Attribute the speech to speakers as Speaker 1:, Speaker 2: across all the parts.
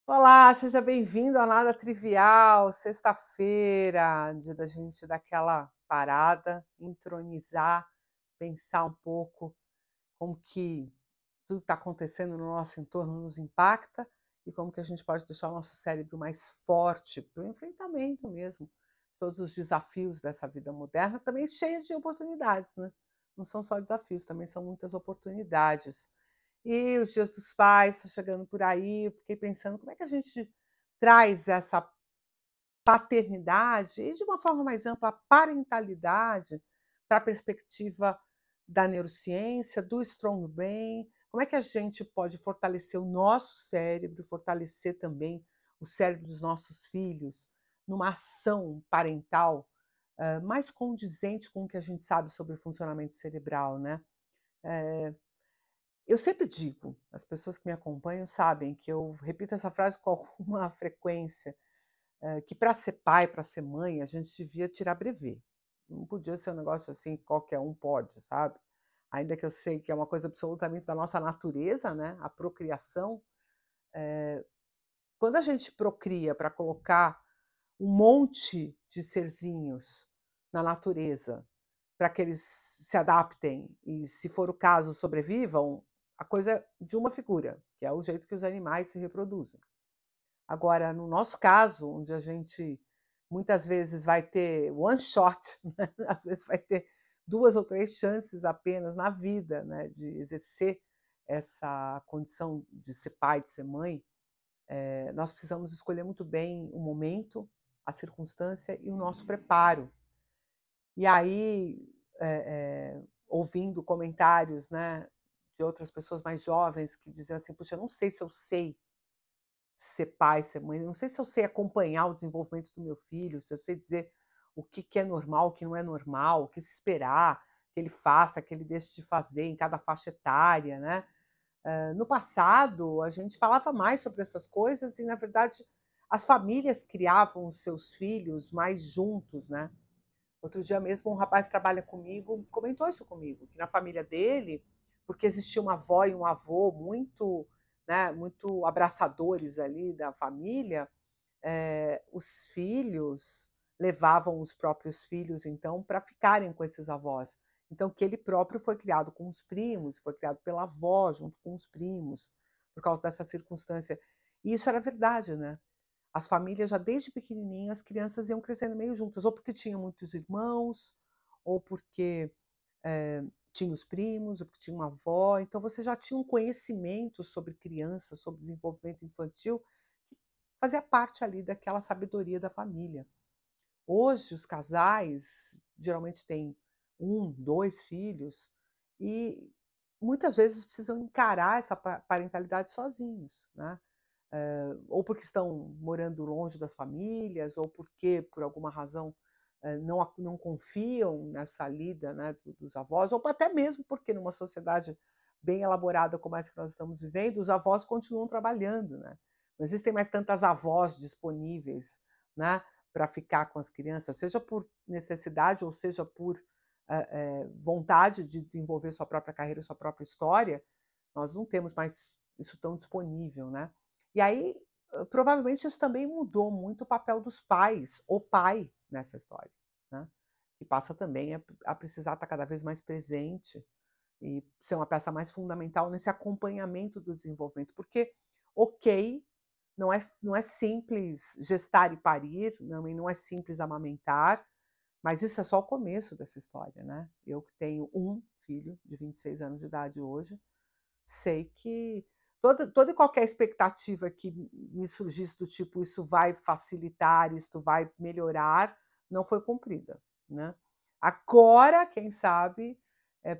Speaker 1: Olá, seja bem-vindo a Nada Trivial, sexta-feira, dia da gente dar aquela parada, entronizar, pensar um pouco como que tudo que está acontecendo no nosso entorno nos impacta e como que a gente pode deixar o nosso cérebro mais forte para o enfrentamento mesmo de todos os desafios dessa vida moderna, também cheia de oportunidades, né? Não são só desafios, também são muitas oportunidades. E os dias dos pais está chegando por aí, eu fiquei pensando como é que a gente traz essa paternidade e, de uma forma mais ampla, a parentalidade para a perspectiva da neurociência, do strong brain, como é que a gente pode fortalecer o nosso cérebro, fortalecer também o cérebro dos nossos filhos numa ação parental, mais condizente com o que a gente sabe sobre o funcionamento cerebral, né. Eh eu sempre digo, as pessoas que me acompanham sabem que eu repito essa frase com alguma frequência, que para ser pai, para ser mãe, a gente devia tirar brevê. Não podia ser um negócio assim, que qualquer um pode, sabe. Ainda que eu sei que é uma coisa absolutamente da nossa natureza, né, a procriação. Quando a gente procria para colocar um monte de serzinhos na natureza, para que eles se adaptem e, se for o caso, sobrevivam, a coisa é de uma figura, que é o jeito que os animais se reproduzem. Agora, no nosso caso, onde a gente muitas vezes vai ter one shot, né? Às vezes vai ter 2 ou 3 chances apenas na vida, né, de exercer essa condição de ser pai, de ser mãe, nós precisamos escolher muito bem o momento, a circunstância e o nosso preparo. E aí, ouvindo comentários, né, de outras pessoas mais jovens que diziam assim: "Puxa, eu não sei se eu sei ser pai, ser mãe, eu não sei se eu sei acompanhar o desenvolvimento do meu filho, se eu sei dizer o que que é normal, o que não é normal, o que se esperar que ele faça, que ele deixe de fazer em cada faixa etária", né. No passado, a gente falava mais sobre essas coisas e, na verdade, as famílias criavam os seus filhos mais juntos, né. Outro dia mesmo um rapaz que trabalha comigo comentou isso comigo, que na família dele, porque existia uma avó e um avô muito, né, muito abraçadores ali da família, os filhos levavam os próprios filhos, então, para ficarem com esses avós. Então, que ele próprio foi criado com os primos, foi criado pela avó junto com os primos, por causa dessa circunstância. E isso era verdade, né. As famílias já desde pequenininho, as crianças iam crescendo meio juntas, ou porque tinham muitos irmãos, ou porque, tinha os primos, ou porque tinha uma avó, então você já tinha um conhecimento sobre criança, sobre desenvolvimento infantil, que fazia parte ali daquela sabedoria da família. Hoje os casais geralmente têm um, 2 filhos e muitas vezes precisam encarar essa parentalidade sozinhos, né. Ou porque estão morando longe das famílias, ou porque, por alguma razão, não confiam nessa lida, né, dos avós, ou até mesmo porque numa sociedade bem elaborada como essa que nós estamos vivendo, os avós continuam trabalhando, né. Não existem mais tantas avós disponíveis, né, para ficar com as crianças, seja por necessidade ou seja por, vontade de desenvolver sua própria carreira, sua própria história, nós não temos mais isso tão disponível, né. E aí, provavelmente isso também mudou muito o papel dos pais, o pai nessa história, né, que passa também a precisar estar cada vez mais presente e ser uma peça mais fundamental nesse acompanhamento do desenvolvimento, porque, ok, não é simples gestar e parir, não é simples amamentar, mas isso é só o começo dessa história, né. Eu que tenho um filho de 26 anos de idade hoje, sei que toda e qualquer expectativa que me surgisse do tipo: "Isso vai facilitar, isto vai melhorar", não foi cumprida, né. Agora, quem sabe,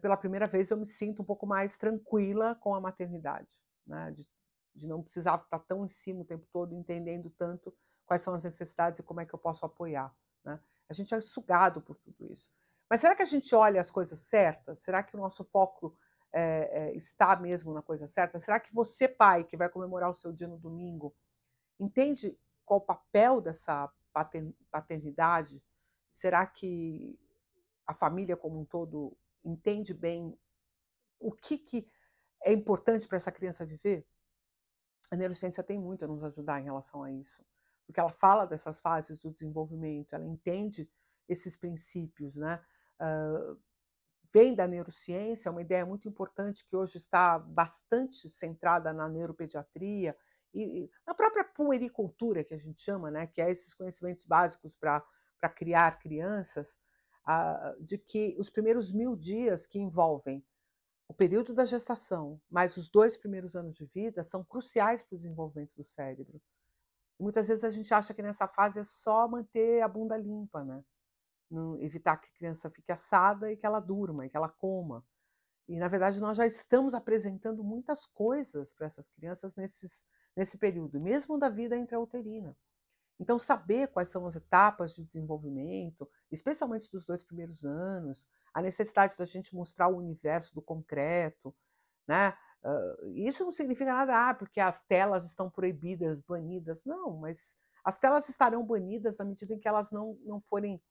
Speaker 1: pela primeira vez eu me sinto um pouco mais tranquila com a maternidade, né, de não precisar estar tão em cima o tempo todo, entendendo tanto quais são as necessidades e como é que eu posso apoiar, né. A gente é sugado por tudo isso. Mas será que a gente olha as coisas certas? Será que o nosso foco está mesmo na coisa certa? Será que você, pai, que vai comemorar o seu dia no domingo, entende qual o papel dessa paternidade? Será que a família como um todo entende bem o que é importante para essa criança viver? A neurociência tem muito a nos ajudar em relação a isso, porque ela fala dessas fases do desenvolvimento, ela entende esses princípios, né. Hã, Vem da neurociência, é uma ideia muito importante que hoje está bastante centrada na neuropediatria e na própria puericultura, que a gente chama, né, que é esses conhecimentos básicos para criar crianças, de que os primeiros 1000 dias que envolvem o período da gestação, mais os 2 primeiros anos de vida, são cruciais para o desenvolvimento do cérebro. E muitas vezes a gente acha que nessa fase é só manter a bunda limpa, né, não evitar que a criança fique assada e que ela durma e que ela coma. E na verdade nós já estamos apresentando muitas coisas para essas crianças nesse período, mesmo da vida intrauterina. Então, saber quais são as etapas de desenvolvimento, especialmente dos 2 primeiros anos, a necessidade da gente mostrar o universo do concreto, né. Isso não significa nada, porque as telas estão proibidas, banidas. Não, mas as telas estarão banidas na medida em que elas não forem,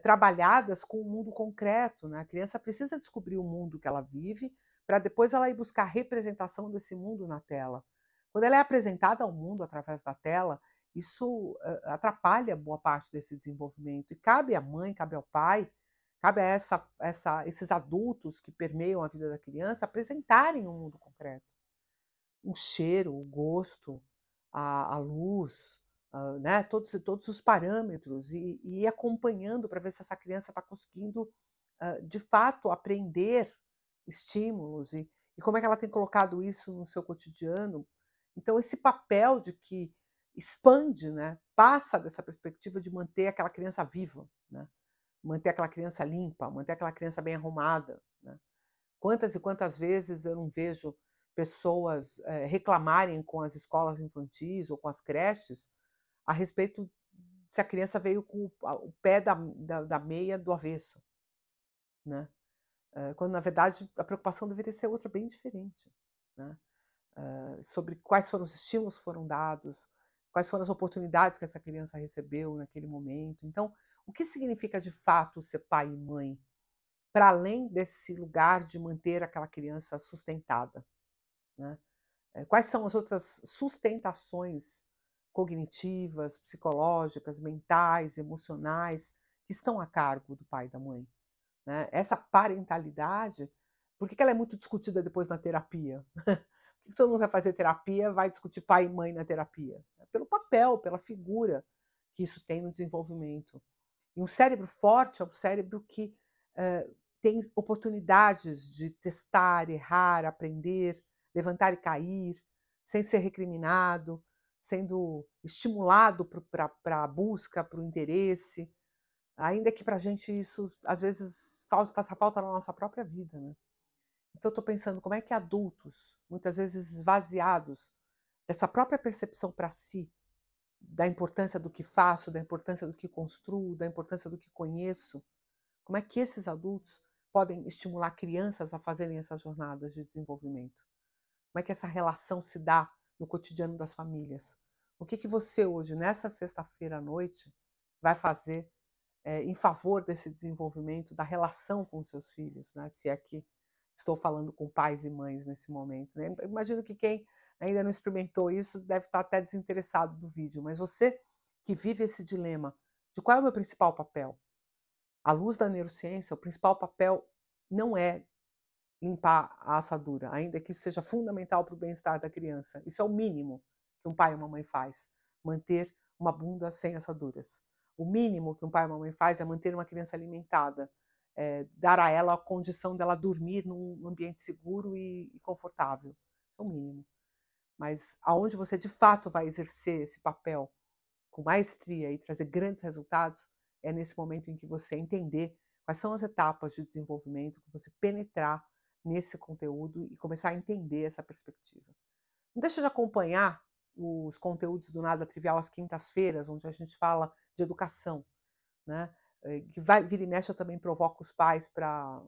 Speaker 1: trabalhadas com o mundo concreto, né. A criança precisa descobrir o mundo que ela vive, para depois ela ir buscar a representação desse mundo na tela. Quando ela é apresentada ao mundo através da tela, isso, atrapalha boa parte desse desenvolvimento e cabe à mãe, cabe ao pai, cabe a esses adultos que permeiam a vida da criança apresentarem o mundo concreto. O cheiro, o gosto, a luz, né, todos os parâmetros e ir acompanhando para ver se essa criança está conseguindo, de fato aprender estímulos e como é que ela tem colocado isso no seu cotidiano. Então esse papel de que expande, né, passa dessa perspectiva de manter aquela criança viva, né, manter aquela criança limpa, manter aquela criança bem arrumada, né. Quantas e quantas vezes eu não vejo pessoas, reclamarem com as escolas infantis ou com as creches, a respeito se a criança veio com o pé da meia do avesso, né. Quando na verdade a preocupação deveria ser outra bem diferente, né. Sobre quais foram os estímulos que foram dados, quais foram as oportunidades que essa criança recebeu naquele momento. Então, o que significa de fato ser pai e mãe? Para além desse lugar de manter aquela criança sustentada, né. Quais são as outras sustentações cognitivas, psicológicas, mentais, emocionais, que estão a cargo do pai e da mãe, né. Essa parentalidade, por que ela é muito discutida depois na terapia? Por que todo mundo vai fazer terapia, vai discutir pai e mãe na terapia? É pelo papel, pela figura que isso tem no desenvolvimento. E um cérebro forte é um cérebro que, eh, tem oportunidades de testar, errar, aprender, levantar e cair, sem ser recriminado, sendo estimulado para a busca, para o interesse, ainda que para a gente isso às vezes faça falta na nossa própria vida, né. Então eu estou pensando como é que adultos, muitas vezes esvaziados dessa própria percepção para si, da importância do que faço, da importância do que construo, da importância do que conheço, como é que esses adultos podem estimular crianças a fazerem essas jornadas de desenvolvimento? Como é que essa relação se dá no cotidiano das famílias? O que você hoje, nessa sexta-feira à noite, vai fazer, em favor desse desenvolvimento da relação com os seus filhos, né, se é que estou falando com pais e mães nesse momento, né. Eu imagino que quem ainda não experimentou isso deve estar até desinteressado do vídeo, mas você que vive esse dilema de qual é o meu principal papel? À luz da neurociência, o principal papel não é limpar a assadura, ainda que isso seja fundamental para o bem-estar da criança. Isso é o mínimo que um pai e uma mãe faz, manter uma bunda sem assaduras. O mínimo que um pai e uma mãe faz é manter uma criança alimentada, dar a ela a condição dela dormir num ambiente seguro e confortável. Isso é o mínimo. Mas aonde você de fato vai exercer esse papel com maestria e trazer grandes resultados, é nesse momento em que você entender quais são as etapas de desenvolvimento, que você penetrar nesse conteúdo e começar a entender essa perspectiva. Não deixa de acompanhar os conteúdos do Nada Trivial às quintas-feiras, onde a gente fala de educação, né? Que vai, vira e mexe, eu também provoco os pais para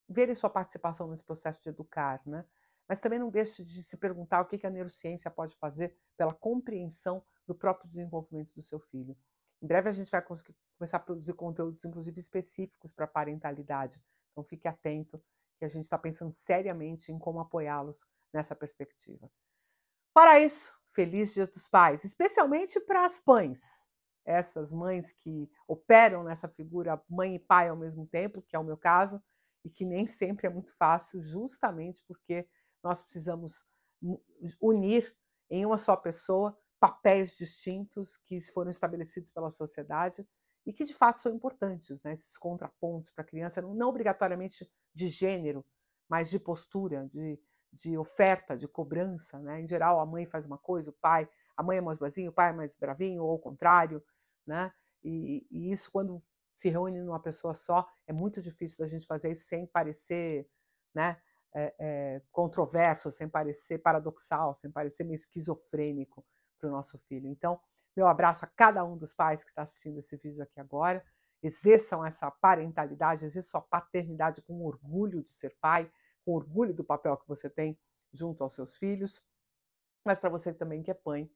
Speaker 1: verem sua participação nesse processo de educar, né? Mas também não deixe de se perguntar o que a neurociência pode fazer pela compreensão do próprio desenvolvimento do seu filho. Em breve a gente vai conseguir começar a produzir conteúdos, inclusive específicos para a parentalidade. Então fique atento, que a gente está pensando seriamente em como apoiá-los nessa perspectiva. Fora isso, feliz Dia dos Pais, especialmente para as pães, essas mães que operam nessa figura mãe e pai ao mesmo tempo, que é o meu caso, e que nem sempre é muito fácil, justamente porque nós precisamos unir em uma só pessoa papéis distintos que foram estabelecidos pela sociedade e que de fato são importantes, né? Esses contrapontos para a criança, não obrigatoriamente de gênero, mas de postura, de oferta, de cobrança, né? Em geral, a mãe faz uma coisa, o pai, a mãe é mais boazinha, o pai é mais bravinho, ou o contrário, né? E isso, quando se reúne numa pessoa só, é muito difícil da gente fazer isso sem parecer, né? Controverso, sem parecer paradoxal, sem parecer meio esquizofrênico para o nosso filho. Então, meu abraço a cada um dos pais que está assistindo esse vídeo aqui agora. Exerçam essa parentalidade, exerçam a paternidade com orgulho de ser pai, com orgulho do papel que você tem junto aos seus filhos. Mas para você também que é mãe,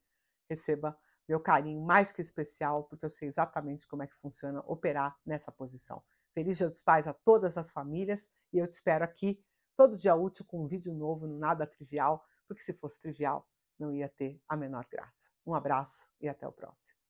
Speaker 1: receba meu carinho mais que especial, porque eu sei exatamente como é que funciona operar nessa posição. Feliz Dia dos Pais a todas as famílias e eu te espero aqui todo dia útil com um vídeo novo no Nada Trivial, porque se fosse trivial, não ia ter a menor graça. Um abraço e até o próximo.